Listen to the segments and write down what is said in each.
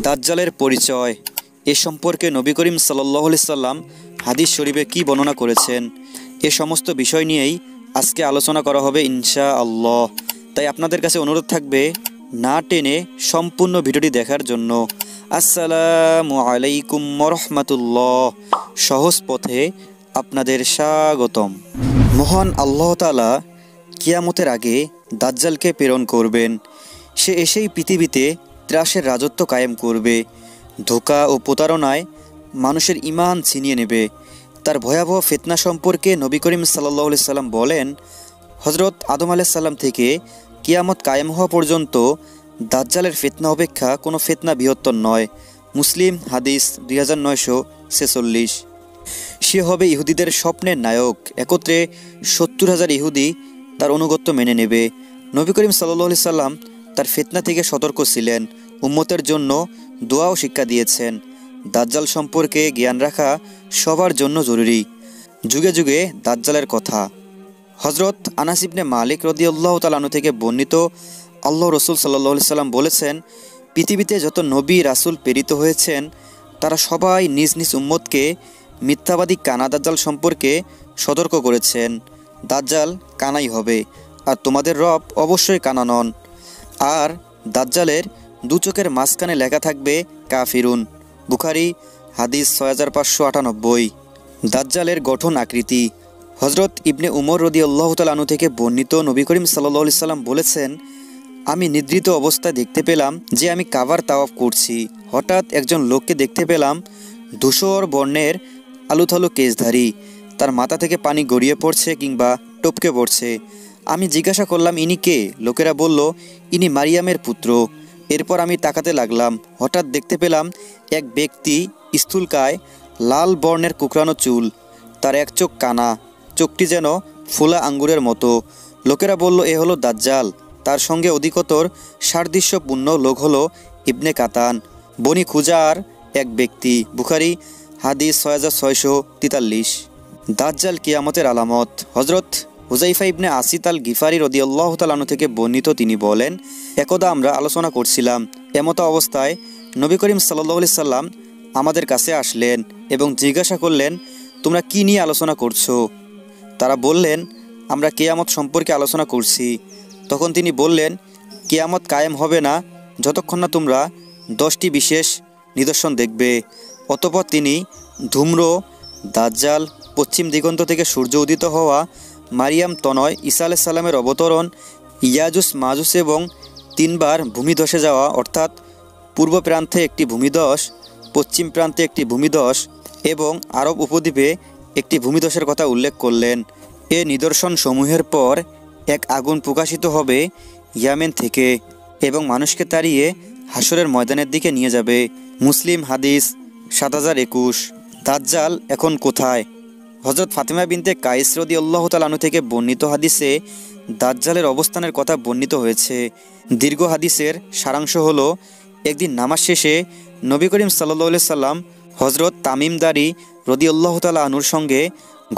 দাজ্জালের পরিচয়। এ সম্পর্কে নবী করিম সাল্লাল্লাহু আলাইহি সাল্লাম হাদিস শরীফে কী বর্ণনা করেছেন, এ সমস্ত বিষয় নিয়েই আজকে আলোচনা করা হবে ইনশাআল্লাহ। তাই আপনাদের কাছে অনুরোধ থাকবে না টেনে সম্পূর্ণ ভিডিওটি দেখার জন্য। আসসালামু আলাইকুম ওয়া রাহমাতুল্লাহ। সহজ পথে আপনাদের স্বাগতম। মহান আল্লাহ তাআলা কিয়ামতের আগে দাজ্জালকে প্রেরণ করবেন। সে এসেই পৃথিবীতে ত্রাসের রাজত্ব কায়েম করবে। ধোঁকা ও প্রতারণায় মানুষের ঈমান ছিনিয়ে নেবে। তার ভয়াবহ ফিতনা সম্পর্কে নবী করিম সাল্লাল্লাহু আলাইহি সাল্লাম বলেন, হযরত আদম আলাইহিস সালাম থেকে কিয়ামত কায়েম হওয়া পর্যন্ত দাজ্জালের ফিতনা অপেক্ষা কোনো ফিতনা বৃহত্তর নয়। মুসলিম হাদিস 2946। সে হবে ইহুদিদের স্বপ্নের নায়ক। একত্রে 70,000 ইহুদি তার অনুগত্য মেনে নেবে। নবী করিম সাল্লাল্লাহু আলাইহি সাল্লাম তার ফিতনা থেকে সতর্ক ছিলেন, উম্মতের জন্য দোয়াও শিক্ষা দিয়েছেন। দাজ্জাল সম্পর্কে জ্ঞান রাখা সবার জন্য জরুরি। যুগে যুগে দাজ্জালের কথা। হযরত আনাস ইবনে মালিক রাদিয়াল্লাহু তাআলা আনহু থেকে বর্ণিত, আল্লাহ রাসূল সাল্লাল্লাহু আলাইহি সাল্লাম বলেছেন, পৃথিবীতে যত নবী রাসূল প্রেরিত হয়েছেন তারা সবাই নিজ নিজ উম্মতকে মিথ্যাবাদী কানা দাজ্জাল সম্পর্কে সতর্ক করেছেন। দাজ্জাল কানাই হবে, আর তোমাদের রব অবশ্যই কানা নন। আর দাজ্জালের দু চোখের মাঝখানে লেখা থাকবে কাফিরুন। বুখারী হাদিস 6598। দাজ্জালের গঠন আকৃতি। হযরত ইবনে উমর রাদিয়াল্লাহু তাআলা আনহু থেকে বর্ণিত, নবী করিম সাল্লাল্লাহু আলাইহি সাল্লাম বলেছেন, আমি নিদ্রিত অবস্থায় দেখতে পেলাম যে আমি কাবার তাওয়াফ করছি। হঠাৎ একজন লোককে দেখতে পেলাম, ধূসর বর্ণের আলুথালু কেশধারী। তার মাথা থেকে পানি গড়িয়ে পড়ছে কিংবা টপকে পড়ছে। আমি জিজ্ঞাসা করলাম, ইনি কে? লোকেরা বলল, ইনি মারিয়ামের পুত্র। এরপর আমি তাকাতে লাগলাম। হঠাৎ দেখতে পেলাম এক ব্যক্তি, স্থূলকায়, লাল বর্ণের কুকরানো চুল। তার এক চোখ কানা, চোখটি যেন ফোলা আঙ্গুরের মতো। লোকেরা বলল, এ হলো দাজ্জাল। তার সঙ্গে অধিকতর সাদৃশ্যপূর্ণ লোক হলো ইবনে কাতান, বনি খুজার এক ব্যক্তি। বুখারী হাদিস 6643। দাজ্জাল কিয়ামতের আলামত। হযরত হুযাইফা ইবনে আসিদ আল গিফারি রাদিয়াল্লাহু তাআলা আনহু থেকে বর্ণিত, তিনি বলেন, একদা আমরা আলোচনা করছিলাম। এমত অবস্থায় নবী করিম সাল্লাল্লাহু আলাইহি সাল্লাম আমাদের কাছে আসলেন এবং জিজ্ঞাসা করলেন, তোমরা কি নিয়ে আলোচনা করছো? তারা বললেন, আমরা কিয়ামত সম্পর্কে আলোচনা করছি। তখন তিনি বললেন, কিয়ামত কায়েম হবে না যতক্ষণ না তোমরা 10টি বিশেষ নিদর্শন দেখবে। অতঃপর তিনি ধূম্র, দাজ্জাল, পশ্চিম দিগন্ত থেকে সূর্য উদিত হওয়া, মারিয়াম তনয়, ঈসা আলাইহিস সালামের অবতরণ, ইয়াজুজ মাজুজ এবং 3বার ভূমিধসে যাওয়া, অর্থাৎ পূর্ব প্রান্তে একটি ভূমিধস, পশ্চিম প্রান্তে একটি ভূমিধস এবং আরব উপদ্বীপে একটি ভূমিধসের কথা উল্লেখ করলেন। এ নিদর্শন সমূহের পর এক আগুন প্রকাশিত হবে ইয়ামেন থেকে এবং মানুষকে তাড়িয়ে হাসরের ময়দানের দিকে নিয়ে যাবে। মুসলিম হাদিস 7021। দাজ্জাল এখন কোথায়? হযরত ফাতিমা বিনতে কাইস রাদিয়াল্লাহু তাআলা আনহা থেকে বর্ণিত হাদিসে দাজ্জালের অবস্থানের কথা বর্ণিত হয়েছে। দীর্ঘ হাদিসের সারাংশ হলো, একদিন নামাজ শেষে নবী করিম সাল্লাল্লাহু আলাইহি সাল্লাম হযরত তামিম দারি রাদিয়াল্লাহু তাআলা আনহুর সঙ্গে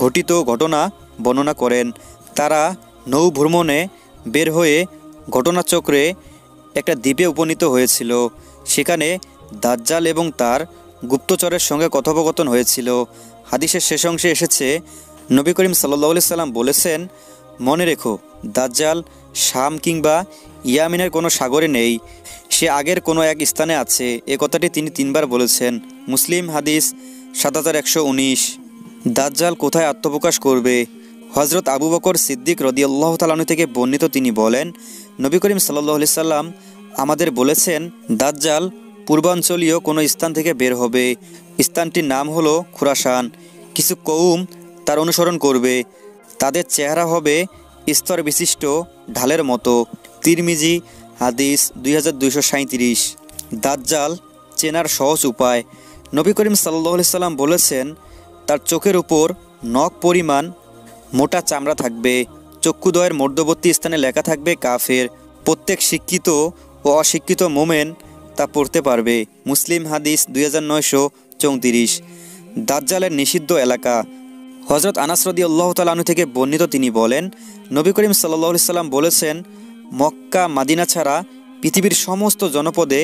ঘটিত ঘটনা বর্ণনা করেন। তারা নৌ ভ্রমণে বের হয়ে ঘটনাচক্রে একটা দ্বীপে উপনীত হয়েছিল। সেখানে দাজ্জাল এবং তার গুপ্তচরের সঙ্গে কথোপকথন হয়েছিল। হাদিসের শেষ অংশে এসেছে, নবী করিম সাল্লাল্লাহু আলাইহি সাল্লাম বলেছেন, মনে রেখো, দাজ্জাল শাম কিংবা ইয়ামিনের কোনো সাগরে নেই, সে আগের কোনো এক স্থানে আছে। এ কথাটি তিনি 3বার বলেছেন। মুসলিম হাদিস 7119। দাজ্জাল কোথায় আত্মপ্রকাশ করবে? হযরত আবু বকর সিদ্দিক রাদিয়াল্লাহু তাআলা আনহু থেকে বর্ণিত, তিনি বলেন, নবী করিম সাল্লাল্লাহু আলাইহি সাল্লাম আমাদের বলেছেন, দাজ্জাল পূর্বাঞ্চলীয় কোনো স্থান থেকে বের হবে। স্থানটির নাম হলো খুরাসান। কিছু কওম তার অনুসরণ করবে। তাদের চেহারা হবে স্তর বিশিষ্ট ঢালের মতো। তিরমিজি হাদিস 2237। দাজ্জাল চেনার সহজ উপায়। নবী করিম সাল্লাল্লাহু আলাইহি সাল্লাম বলেছেন, তার চোখের উপর নখ পরিমাণ মোটা চামড়া থাকবে। চক্ষুদ্বয়ের মধ্যবর্তী স্থানে লেখা থাকবে কাফের। প্রত্যেক শিক্ষিত ও অশিক্ষিত মোমেন তা পড়তে পারবে। মুসলিম হাদিস 2934। দাজ্জালের নিষিদ্ধ এলাকা। হযরত আনাস রাদিয়াল্লাহু তাআলা আনহু থেকে বর্ণিত, তিনি বলেন, নবী করিম সাল্লাল্লাহু আলাইহি সাল্লাম বলেছেন, মক্কা মাদিনা ছাড়া পৃথিবীর সমস্ত জনপদে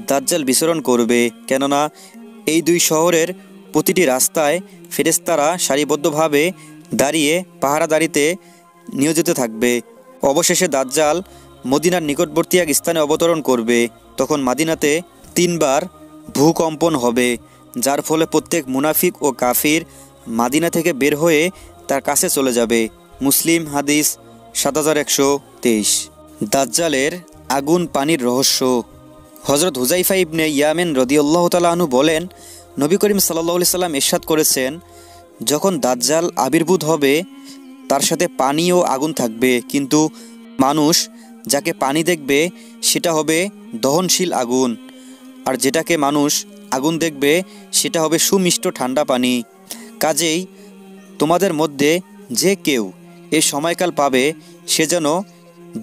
দাজ্জাল বিচরণ করবে, কেননা এই দুই শহরের প্রতিটি রাস্তায় ফেরেশতারা সারিবদ্ধভাবে দাঁড়িয়ে পাহারাদারিতে নিয়োজিত থাকবে। অবশেষে দাজ্জাল মদিনার নিকটবর্তী এক স্থানে অবতরণ করবে। তখন মদিনাতে 3 বার ভূকম্পন হবে, যার ফলে প্রত্যেক মুনাফিক ও কাফির মদিনা থেকে বের হয়ে তার কাছে চলে যাবে। মুসলিম হাদিস 7123। দাজ্জালের আগুন পানির রহস্য। হযরত হুযাইফা ইবনে ইয়ামিন রাদিয়াল্লাহু তাআলা আনহু বলেন, নবী করিম সাল্লাল্লাহু আলাইহি সাল্লাম ইরশাদ করেছেন, যখন দাজ্জাল আবির্ভূত হবে তার সাথে পানি ও আগুন থাকবে, কিন্তু মানুষ যাকে পানি দেখবে সেটা হবে দহনশীল আগুন, আর যেটাকে মানুষ আগুন দেখবে সেটা হবে সুমিষ্ট ঠান্ডা পানি। কাজেই তোমাদের মধ্যে যে কেউ এই সময়কাল পাবে সে যেন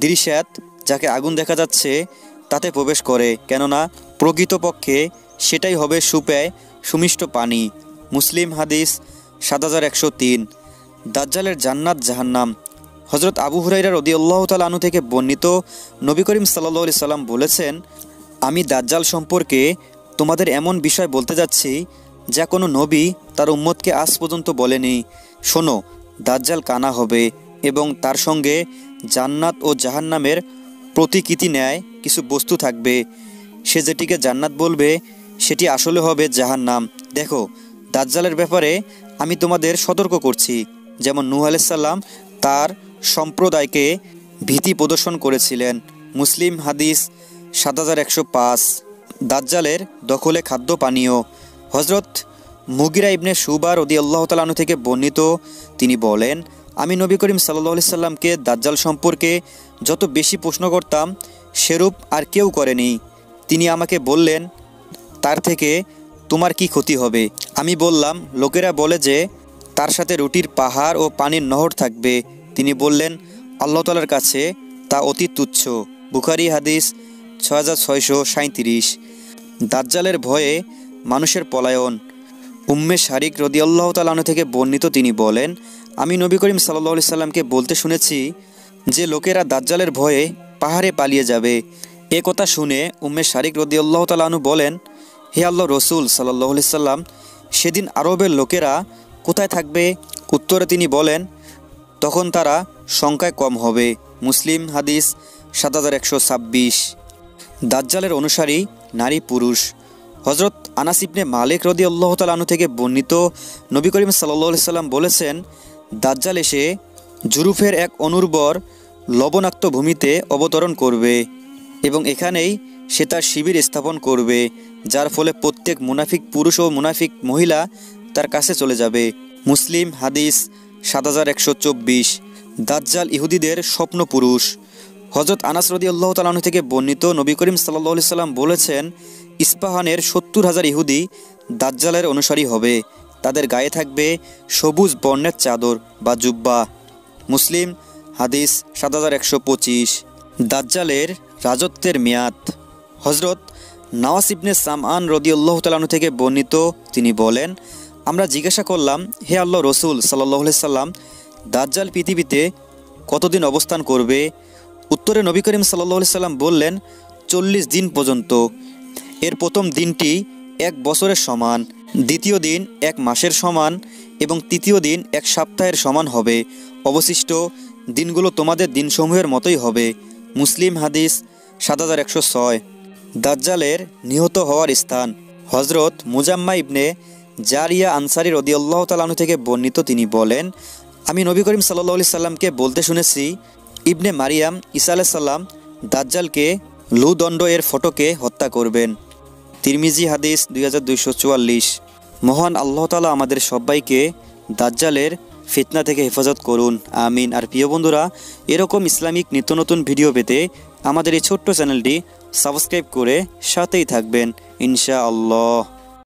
দৃশ্যাত যাকে আগুন দেখা যাচ্ছে তাতে প্রবেশ করে, কেননা প্রকৃতপক্ষে সেটাই হবে সুপেয় সুমিষ্ট পানি। মুসলিম হাদিস 7103। দাজ্জালের জান্নাত জাহান্নাম। হযরত আবু হুরায়রা রাদিয়াল্লাহু তাআলা আনহু থেকে বর্ণিত, নবী করিম সাল্লাল্লাহু আলাইহি সাল্লাম বলেছেন, আমি দাজ্জাল সম্পর্কে তোমাদের এমন বিষয় বলতে যাচ্ছি যা কোনো নবী তার উম্মতকে আজ পর্যন্ত বলেনি। শোনো, দাজ্জাল কানা হবে এবং তার সঙ্গে জান্নাত ও জাহান্নামের প্রতিকৃতি ন্যায় কিছু বস্তু থাকবে। সে যেটিকে জান্নাত বলবে সেটি আসলে হবে জাহান্নাম। দেখো, দাজ্জালের ব্যাপারে আমি তোমাদের সতর্ক করছি, যেমন নূহ আলাইহিস সালাম তার সম্প্রদায়কে ভীতি প্রদর্শন করেছিলেন। মুসলিম হাদিস 7105। দাজ্জালের দখলে খাদ্য পানীয়। হযরত মুগিরা ইবনে শুবা রাদিয়াল্লাহু তাআলা আনহু থেকে বর্ণিত, তিনি বলেন, আমি নবী করিম সাল্লাল্লাহু আলাইহি সাল্লামকে দাজ্জাল সম্পর্কে যত বেশি প্রশ্ন করতাম সেরূপ আর কেউ করেনি। তিনি আমাকে বললেন, তার থেকে তোমার কি ক্ষতি হবে? আমি বললাম, লোকেরা বলে যে তার সাথে রুটির পাহাড় ও পানির নহর থাকবে। তিনি বললেন, আল্লাহ তাআলার কাছে তা অতি তুচ্ছ। বুখারী হাদিস 6637। দাজ্জালের ভয়ে মানুষের পলায়ন। উম্মে শারিক রাদিয়াল্লাহু তাআলা আনহা থেকে বর্ণিত, তিনি বলেন, আমি নবী করিম সাল্লাল্লাহু আলাইহি সাল্লামকে বলতে শুনেছি যে লোকেরা দাজ্জালের ভয়ে পাহাড়ে পালিয়ে যাবে। এ কথা শুনে উম্মে শারিক রাদিয়াল্লাহু তাআলা আনহু বলেন, হে আল্লাহর রাসূল সাল্লাল্লাহু আলাইহি সাল্লাম, সেদিন আরবের লোকেরা কোথায় থাকবে? উত্তরে তিনি বলেন, তখন তারা সংখ্যায় কম হবে। মুসলিম হাদিস 7126। দাজ্জালের অনুসারী নারী পুরুষ। হযরত আনাস ইবনে মালিক রাদিয়াল্লাহু তাআলা আনহু থেকে বর্ণিত, নবী করিম সাল্লাল্লাহু আলাইহি সাল্লাম বলেছেন, দাজ্জাল এসে জুরুফের এক অনুর্বর লবণাক্ত ভূমিতে অবতরণ করবে এবং এখানেই সে তার শিবির স্থাপন করবে, যার ফলে প্রত্যেক মুনাফিক পুরুষ ও মুনাফিক মহিলা তার কাছে চলে যাবে। মুসলিম হাদিস 7124। দাজ্জাল ইহুদিদের স্বপ্ন পুরুষ। হযরত আনাস রাদিয়াল্লাহু তাআলা আনহু থেকে বর্ণিত, নবী করিম সাল্লাল্লাহু আলাইহি সাল্লাম বলেছেন, ইস্পাহানের 70,000 ইহুদি দাজ্জালের অনুসারী হবে। তাদের গায়ে থাকবে সবুজ বর্ণের চাদর বা জুব্বা। মুসলিম হাদিস 7125। দাজ্জালের রাজত্বের মেয়াদ। হযরত নাওয়াস ইবনে সামআন রাদিয়াল্লাহু তাআলা আনহু থেকে বর্ণিত, তিনি বলেন, আমরা জিজ্ঞাসা করলাম, হে আল্লাহর রাসূল সাল্লাল্লাহু আলাইহি সাল্লাম, দাজ্জাল পৃথিবীতে কতদিন অবস্থান করবে? উত্তরে নবী করিম সাল্লাল্লাহু আলাইহি সাল্লাম বললেন, 40 দিন পর্যন্ত। এর প্রথম দিনটি 1 বছরের সমান, দ্বিতীয় দিন 1 মাসের সমান এবং তৃতীয় দিন 1 সপ্তাহের সমান হবে। অবশিষ্ট দিনগুলো তোমাদের দিনসমূহের মতোই হবে। মুসলিম হাদিস 7106। দাজ্জালের নিহত হওয়ার স্থান। হযরত মুজাম্মা ইবনে জারিয়া আনসারী রাদিয়াল্লাহু তাআলা আনহু থেকে বর্ণিত, তিনি বলেন, আমি নবী করিম সাল্লাল্লাহু আলাইহি সাল্লামকে বলতে শুনেছি, ইবনে মারিয়াম ঈসা আলাইহিস সালাম দাজ্জালকে লুদণ্ড এর ফটকে হত্যা করবেন। তিরমিজি হাদিস 2244। মহান আল্লাহ তাআলা আমাদের সবাইকে দাজ্জালের ফিতনা থেকে হেফাজত করুন, আমিন। আর প্রিয় বন্ধুরা, এরকম ইসলামিক নিত্য নতুন ভিডিও পেতে আমাদের এই ছোট্ট চ্যানেলটি সাবস্ক্রাইব করে সাথেই থাকবেন ইনশাআল্লাহ।